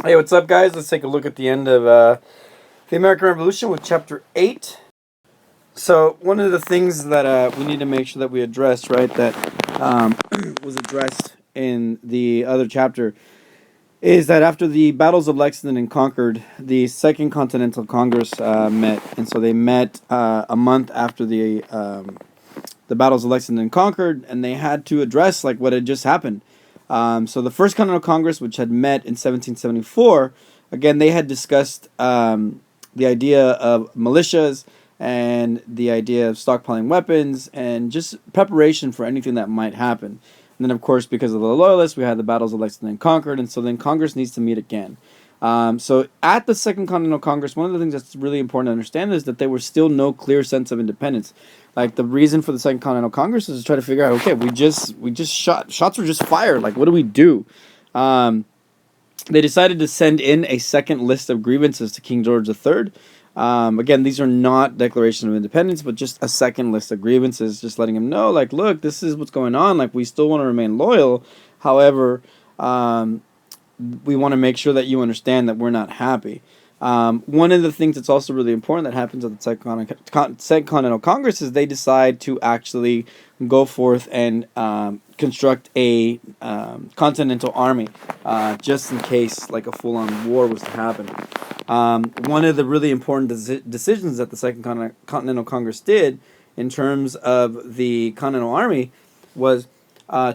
Hey, what's up, guys? Let's take a look at the end of the American Revolution with Chapter 8. So, one of the things that we need to make sure that we address, right, that was addressed in the other chapter, is that after the battles of Lexington and Concord, the Second Continental Congress met. And so they met a month after the battles of Lexington and Concord, and they had to address like what had just happened. So the First Continental Congress, which had met in 1774, again they had discussed the idea of militias and the idea of stockpiling weapons and just preparation for anything that might happen. And then, of course, because of the Loyalists, we had the battles of Lexington and Concord, and so then Congress needs to meet again. So at the Second Continental Congress, one of the things that's really important to understand is that there was still no clear sense of independence. Like the reason for the Second Continental Congress is to try to figure out, okay, we just shots were just fired. Like, what do we do? Um, they decided to send in a second list of grievances to King George III. Again, these are not declaration of independence, but just a second list of grievances, just letting him know, like, look, this is what's going on. Like, we still want to remain loyal. However, we want to make sure that you understand that we're not happy. One of the things that's also really important that happens at the Second Continental Congress is they decide to actually go forth and construct a continental army, just in case like a full-on war was to happen. One of the really important decisions that the Second Continental Congress did in terms of the Continental Army was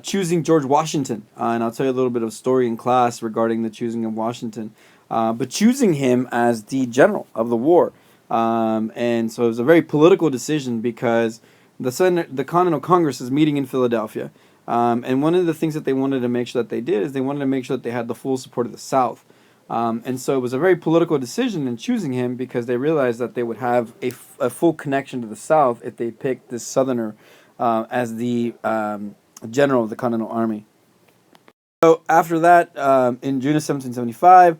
choosing George Washington. And I'll tell you a little bit of story in class regarding the choosing of Washington. But choosing him as the general of the war. And so it was a very political decision because the Continental Congress is meeting in Philadelphia. And one of the things that they wanted to make sure that they did is they wanted to make sure that they had the full support of the South. And so it was a very political decision in choosing him because they realized that they would have a full connection to the South if they picked this Southerner as the general of the Continental Army. So after that, in June of 1775,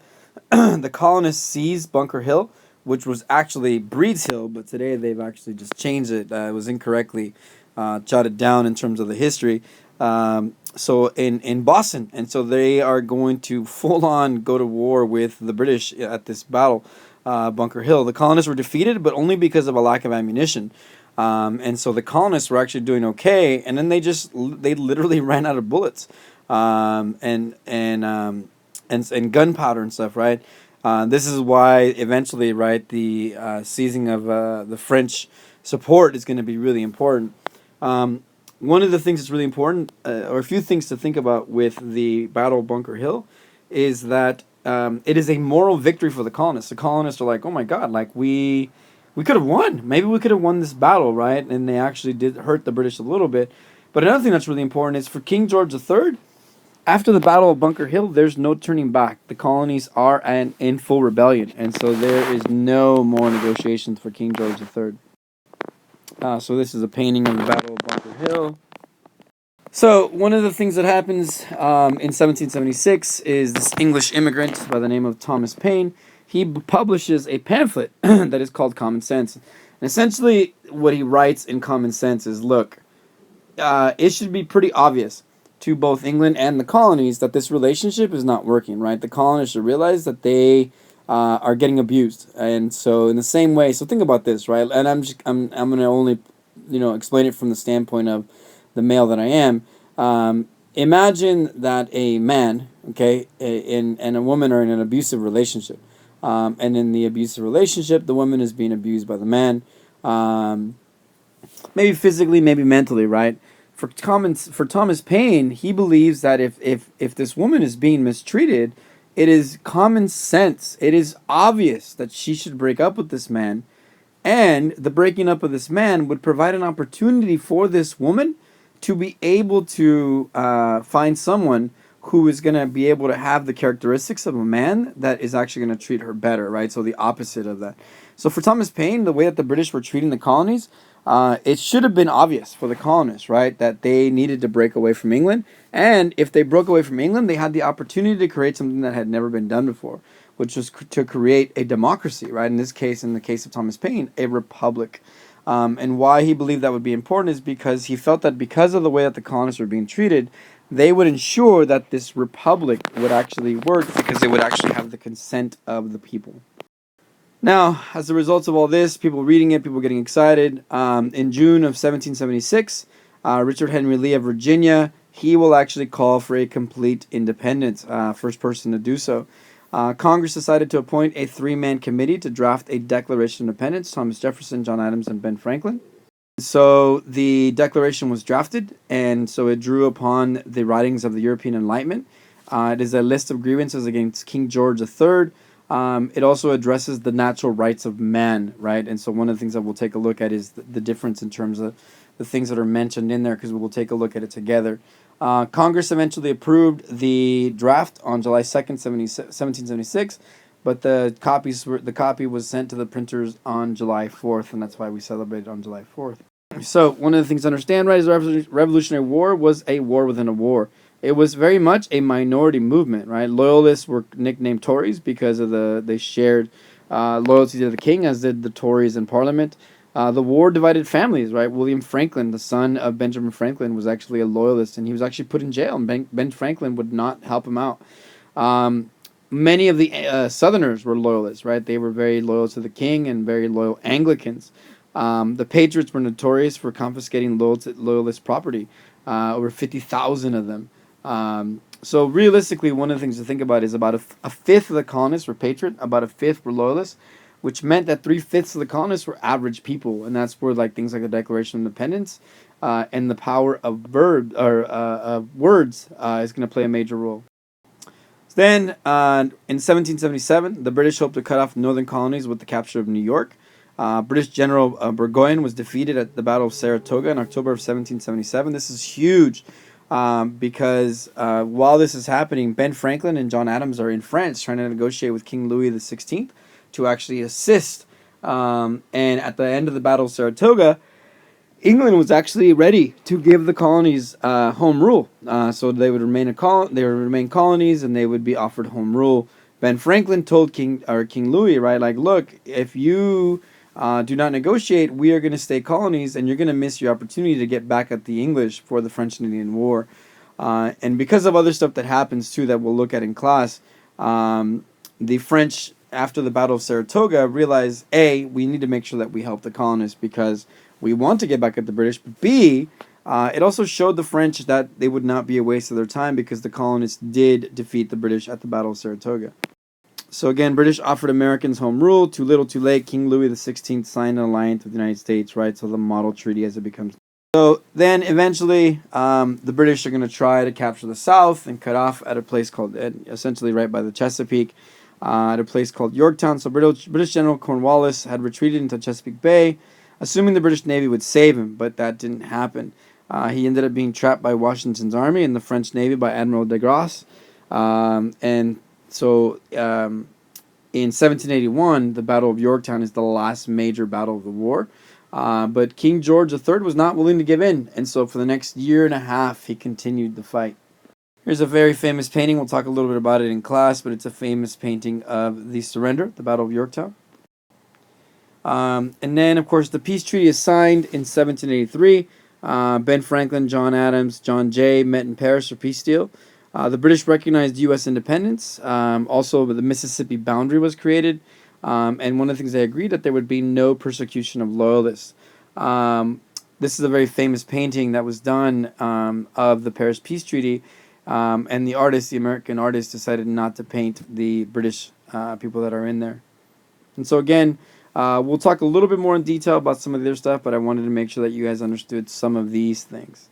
the colonists seized Bunker Hill, which was actually Breed's Hill, but today they've actually just changed it. It was incorrectly jotted down in terms of the history. So in Boston, and so they are going to full on go to war with the British at this battle, Bunker Hill. The colonists were defeated, but only because of a lack of ammunition. And so the colonists were actually doing okay, and then they literally ran out of bullets, and gunpowder and stuff, right? This is why eventually, right, the seizing of the French support is going to be really important. One of the things that's really important, or a few things to think about with the Battle of Bunker Hill, is that it is a moral victory for the colonists. The colonists are like, oh my God, like we could have won. Maybe we could have won this battle, right? And they actually did hurt the British a little bit. But another thing that's really important is for King George III, after the Battle of Bunker Hill, there's no turning back. The colonies are in full rebellion, and so there is no more negotiations for King George III. So this is a painting of the Battle of Bunker Hill. So one of the things that happens in 1776 is this English immigrant by the name of Thomas Paine. He publishes a pamphlet that is called Common Sense. And essentially what he writes in Common Sense is, look, it should be pretty obvious to both England and the colonies that this relationship is not working, right? The colonists should realize that they are getting abused. And so in the same way, so think about this, right? And I'm going to only, explain it from the standpoint of the male that I am. Imagine that a man, okay, and a woman are in an abusive relationship. And in the abusive relationship, the woman is being abused by the man, maybe physically, maybe mentally, right? For Thomas Paine, he believes that if this woman is being mistreated, it is common sense. It is obvious that she should break up with this man, and the breaking up of this man would provide an opportunity for this woman to be able to find someone who is going to be able to have the characteristics of a man that is actually going to treat her better, right? So the opposite of that. So for Thomas Paine, the way that the British were treating the colonies, it should have been obvious for the colonists, right, that they needed to break away from England. And if they broke away from England, they had the opportunity to create something that had never been done before, which was to create a democracy, right? In this case, in the case of Thomas Paine, a republic. And why he believed that would be important is because he felt that because of the way that the colonists were being treated, they would ensure that this republic would actually work because it would actually have the consent of the people. Now, as a result of all this, people reading it, people getting excited, in June of 1776, Richard Henry Lee of Virginia, he will actually call for a complete independence, first person to do so. Congress decided to appoint a three-man committee to draft a Declaration of Independence: Thomas Jefferson, John Adams, and Ben Franklin. So the Declaration was drafted, and so it drew upon the writings of the European Enlightenment. It is a list of grievances against King George III. It also addresses the natural rights of man, right? And so one of the things that we'll take a look at is the difference in terms of the things that are mentioned in there, because we will take a look at it together. Congress eventually approved the draft on July 2nd, 1776, but the copy was sent to the printers on July 4th, and that's why we celebrate on July 4th. So one of the things to understand, right, is the Revolutionary War was a war within a war. It was very much a minority movement, right? Loyalists were nicknamed Tories because of they shared loyalty to the king, as did the Tories in Parliament. The war divided families, right? William Franklin, the son of Benjamin Franklin, was actually a loyalist, and he was actually put in jail, and Ben Franklin would not help him out. Many of the Southerners were loyalists, right? They were very loyal to the king and very loyal Anglicans. The Patriots were notorious for confiscating loyalist property, over 50,000 of them. So realistically, one of the things to think about is about a fifth of the colonists were patriot, about a fifth were loyalists, which meant that 3/5 of the colonists were average people, and that's where things like the Declaration of Independence and the power of words is going to play a major role. Then, in 1777, the British hoped to cut off northern colonies with the capture of New York. British General Burgoyne was defeated at the Battle of Saratoga in October of 1777. This is huge because while this is happening, Ben Franklin and John Adams are in France trying to negotiate with King Louis XVI to actually assist. And at the end of the Battle of Saratoga, England was actually ready to give the colonies home rule. So they would remain colonies, and they would be offered home rule. Ben Franklin told King Louis, right, like, look, if you do not negotiate, we are going to stay colonies, and you're going to miss your opportunity to get back at the English for the French and Indian War. And because of other stuff that happens too that we'll look at in class, the French, after the Battle of Saratoga, realized, A, we need to make sure that we help the colonists because we want to get back at the British, but B, it also showed the French that they would not be a waste of their time because the colonists did defeat the British at the Battle of Saratoga. So again, British offered Americans home rule. Too little, too late. King Louis XVI signed an alliance with the United States, right? So the model treaty as it becomes. So then eventually the British are going to try to capture the South and cut off at a place called, essentially right by the Chesapeake, at a place called Yorktown. So British General Cornwallis had retreated into Chesapeake Bay, assuming the British Navy would save him, but that didn't happen. He ended up being trapped by Washington's army and the French Navy by Admiral de Grasse. And so in 1781, the Battle of Yorktown is the last major battle of the war. But King George III was not willing to give in, and so for the next year and a half, he continued the fight. Here's a very famous painting. We'll talk a little bit about it in class, but it's a famous painting of the surrender, the Battle of Yorktown. And then, of course, the peace treaty is signed in 1783. Ben Franklin, John Adams, John Jay met in Paris for peace deal. The British recognized U.S. independence. Also, the Mississippi boundary was created. And one of the things they agreed that there would be no persecution of loyalists. This is a very famous painting that was done of the Paris Peace Treaty. And the American artist, decided not to paint the British people that are in there. And so again, we'll talk a little bit more in detail about some of their stuff, but I wanted to make sure that you guys understood some of these things.